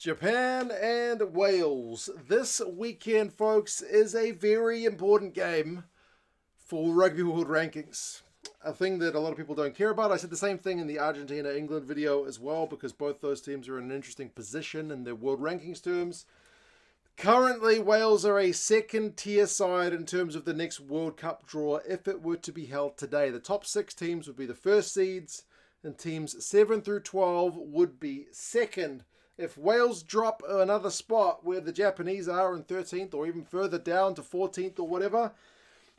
Japan and Wales. This weekend, folks, is a very important game for Rugby World Rankings. A thing that a lot of people don't care about. I said the same thing in the Argentina-England video as well, because both those teams are in an interesting position in their World Rankings terms. Currently, Wales are a second-tier side in terms of the next World Cup draw if it were to be held today. The top 6 teams would be the first seeds, and teams 7 through 12 would be second. If Wales drop another spot where the Japanese are in 13th or even further down to 14th or whatever,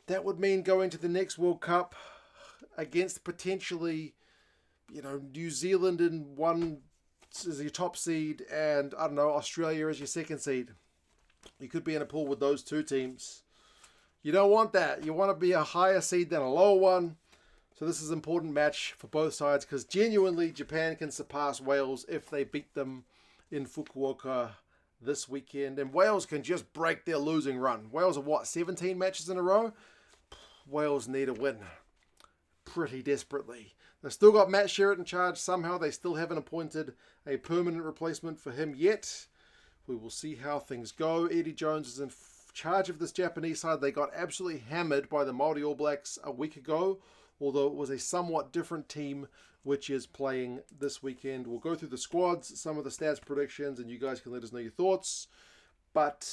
that would mean going to the next World Cup against potentially, New Zealand in one as your top seed and, Australia as your second seed. You could be in a pool with those two teams. You don't want that. You want to be a higher seed than a lower one. So this is an important match for both sides because genuinely Japan can surpass Wales if they beat them in Fukuoka this weekend. And Wales can just break their losing run. Wales are 17 matches in a row? Wales need a win pretty desperately. They've still got Matt Sherritt in charge somehow. They still haven't appointed a permanent replacement for him yet. We will see how things go. Eddie Jones is in charge of this Japanese side. They got absolutely hammered by the Māori All Blacks a week ago, although it was a somewhat different team which is playing this weekend. We'll go through the squads, some of the stats predictions, and you guys can let us know your thoughts. But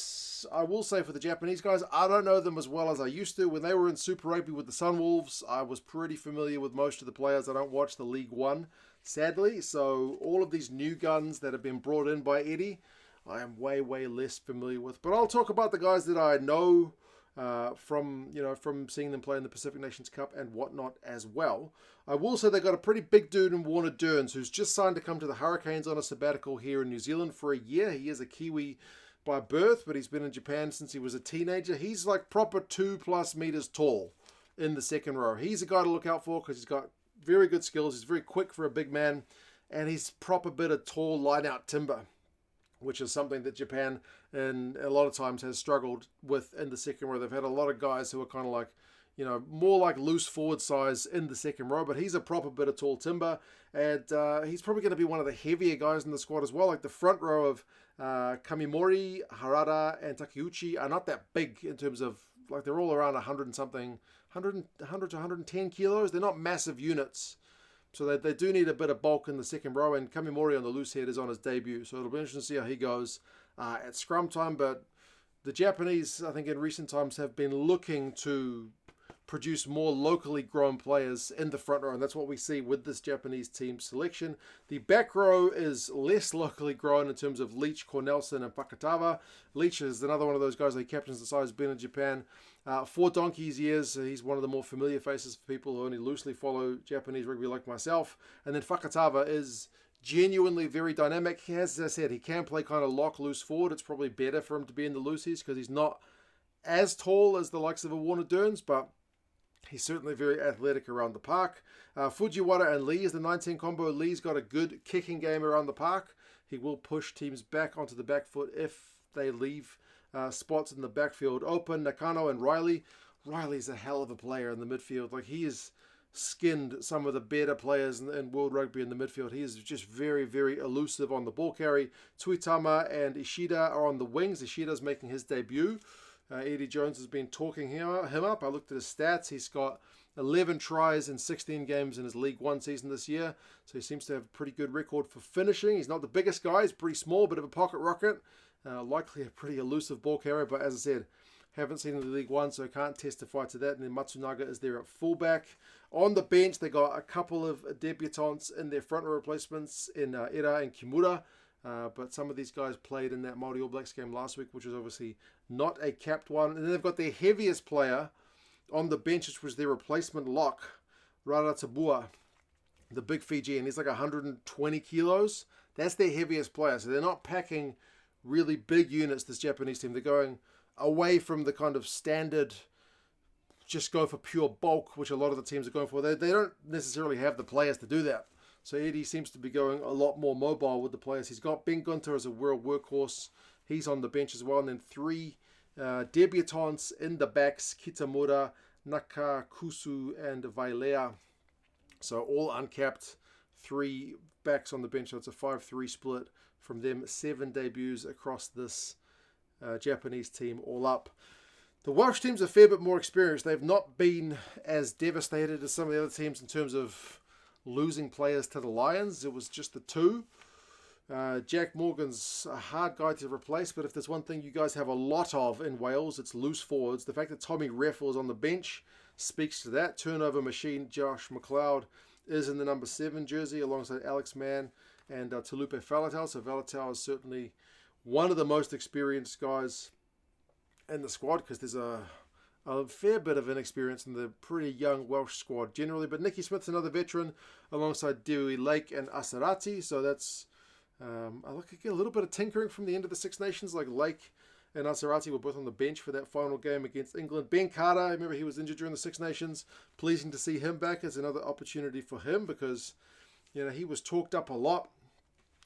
I will say for the Japanese guys, I don't know them as well as I used to. When they were in Super Rugby with the Sunwolves, I was pretty familiar with most of the players. I don't watch the League One, sadly. So all of these new guns that have been brought in by Eddie, I am way, way less familiar with. But I'll talk about the guys that I know from seeing them play in the Pacific Nations Cup and whatnot as well. I will say they got a pretty big dude in Warner Dearns who's just signed to come to the Hurricanes on a sabbatical here in New Zealand for a year. He is a Kiwi by birth, but he's been in Japan since he was a teenager. He's like proper 2+ meters tall in the second row. He's a guy to look out for because he's got very good skills. He's very quick for a big man, and he's proper bit of tall line-out timber, which is something that Japan and a lot of times has struggled with in the second row. They've had a lot of guys who are kind of like, more like loose forward size in the second row, but he's a proper bit of tall timber, and he's probably going to be one of the heavier guys in the squad as well. Like the front row of Kamimori, Harada, and Takeuchi are not that big in terms of, like, they're all around 100 and something, 100 to 110 kilos. They're not massive units. So they do need a bit of bulk in the second row, and Kamimori on the loose head is on his debut. So it'll be interesting to see how he goes at scrum time. But the Japanese, I think in recent times, have been looking to produce more locally grown players in the front row, and that's what we see with this Japanese team selection. The back row is less locally grown in terms of Leach, Cornelsen, and Fakatava. Leach is another one of those guys that captains the side, has been in Japan for donkey's years. He's one of the more familiar faces for people who only loosely follow Japanese rugby like myself. And then Fakatava is genuinely very dynamic. As I said, he can play kind of lock loose forward. It's probably better for him to be in the loosies because he's not as tall as the likes of a Warner Dearns, but he's certainly very athletic around the park. Fujiwara and Lee is the 19 combo. Lee's got a good kicking game around the park. He will push teams back onto the back foot if they leave spots in the backfield open. Nakano and Riley. Riley's a hell of a player in the midfield. Like, he has skinned some of the better players in World Rugby in the midfield. He is just very, very elusive on the ball carry. Tuitama and Ishida are on the wings. Ishida's making his debut. Eddie Jones has been talking him up. I looked at his stats. He's got 11 tries in 16 games in his League One season this year. So he seems to have a pretty good record for finishing. He's not the biggest guy. He's pretty small, bit of a pocket rocket. Likely a pretty elusive ball carrier. But as I said, haven't seen him in the League One, so can't testify to that. And then Matsunaga is there at fullback. On the bench, they got a couple of debutants in their front row replacements in Era and Kimura. But some of these guys played in that Māori All Blacks game last week, which was obviously not a capped one. And then they've got their heaviest player on the bench, which was their replacement lock, Rara Tabua, the big Fijian. He's like 120 kilos. That's their heaviest player. So they're not packing really big units, this Japanese team. They're going away from the kind of standard, just go for pure bulk, which a lot of the teams are going for. They don't necessarily have the players to do that. So Eddie seems to be going a lot more mobile with the players. He's got Ben Gunter as a world workhorse. He's on the bench as well. And then 3 debutants in the backs, Kitamura, Nakakusu, and Vailea. So all uncapped, 3 backs on the bench. So it's a 5-3 split from them. 7 debuts across this Japanese team all up. The Welsh team's a fair bit more experienced. They've not been as devastated as some of the other teams in terms of losing players to the Lions. It was just the 2. Jack Morgan's a hard guy to replace, but if there's one thing you guys have a lot of in Wales, it's loose forwards. The fact that Tommy Reffell is on the bench speaks to that. Turnover machine Josh McLeod is in the number 7 jersey alongside Alex Mann and Talupe Faletau. So Faletau is certainly one of the most experienced guys in the squad, because there's a fair bit of inexperience in the pretty young Welsh squad generally. But Nicky Smith's another veteran alongside Dewey Lake and Asarati. So that's I look again a little bit of tinkering from the end of the Six Nations. Like Lake and Asarati were both on the bench for that final game against England. Ben Carter, I remember he was injured during the Six Nations. Pleasing to see him back as another opportunity for him, because he was talked up a lot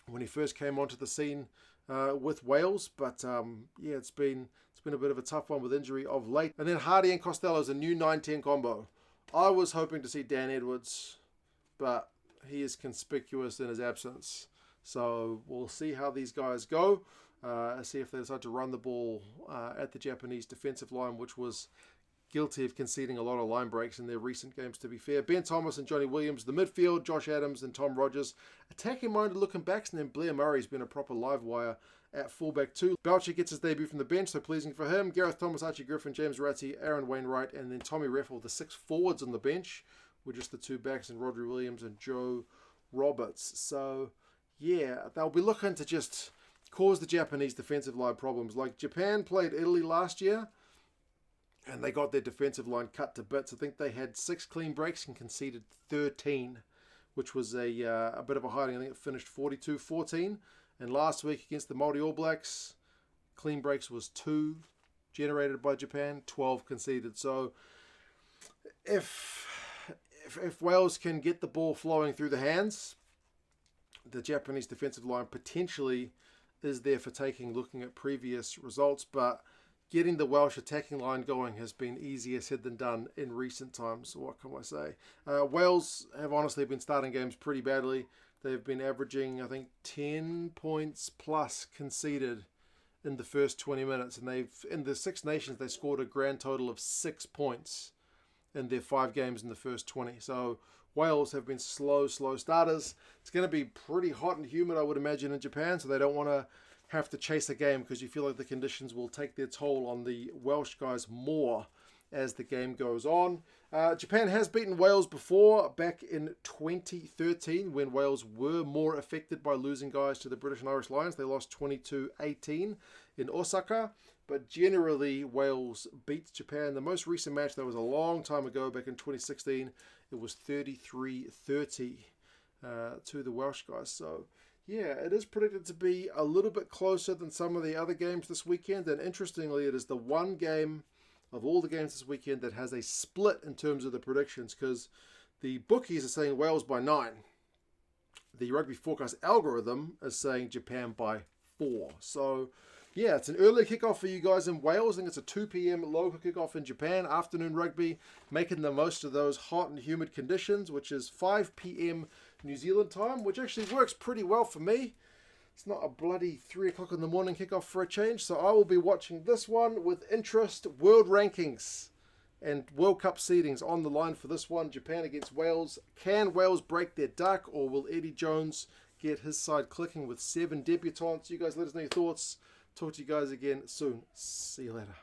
when he first came onto the scene with Wales, but it's been a bit of a tough one with injury of late. And then Hardy and Costello is a new 9-10 combo. I was hoping to see Dan Edwards, but he is conspicuous in his absence. So we'll see how these guys go. See if they decide to run the ball at the Japanese defensive line, which was guilty of conceding a lot of line breaks in their recent games, to be fair. Ben Thomas and Johnny Williams, the midfield, Josh Adams and Tom Rogers. Attacking-minded looking backs, and then Blair Murray's been a proper live wire at fullback too. Belcher gets his debut from the bench, so pleasing for him. Gareth Thomas, Archie Griffin, James Ratti, Aaron Wainwright, and then Tommy Reffell, the 6 forwards on the bench, were just the 2 backs, and Rodri Williams and Joe Roberts. So, they'll be looking to just cause the Japanese defensive line problems. Like Japan played Italy last year, and they got their defensive line cut to bits. I think they had 6 clean breaks and conceded 13, which was a bit of a hiding. I think it finished 42-14. And last week against the Māori All Blacks, clean breaks was 2 generated by Japan, 12 conceded. So if Wales can get the ball flowing through the hands, the Japanese defensive line potentially is there for taking, looking at previous results. But getting the Welsh attacking line going has been easier said than done in recent times. What can I say? Wales have honestly been starting games pretty badly. They've been averaging, I think, 10 points plus conceded in the first 20 minutes. And in the Six Nations, they scored a grand total of 6 points in their 5 games in the first 20. So Wales have been slow starters. It's going to be pretty hot and humid, I would imagine, in Japan. So they don't want to have to chase a game, because you feel like the conditions will take their toll on the Welsh guys more as the game goes on. Japan has beaten Wales before, back in 2013, when Wales were more affected by losing guys to the British and Irish Lions. They lost 22-18 in Osaka, but generally Wales beats Japan. The most recent match, that was a long time ago, back in 2016, it was 33-30 to the Welsh guys. So it is predicted to be a little bit closer than some of the other games this weekend. And interestingly, it is the one game of all the games this weekend that has a split in terms of the predictions, because the bookies are saying Wales by 9. The Rugby Forecast algorithm is saying Japan by 4. So, it's an early kickoff for you guys in Wales. I think it's a 2 p.m. local kickoff in Japan. Afternoon rugby, making the most of those hot and humid conditions, which is 5 p.m. New Zealand time, which actually works pretty well for me. It's not a bloody 3 o'clock in the morning kickoff for a change, so I will be watching this one with interest. World rankings and World Cup seedings on the line for this one. Japan against Wales. Can Wales break their duck, or will Eddie Jones get his side clicking with 7 debutants? You guys let us know your thoughts. Talk to you guys again soon. See you later.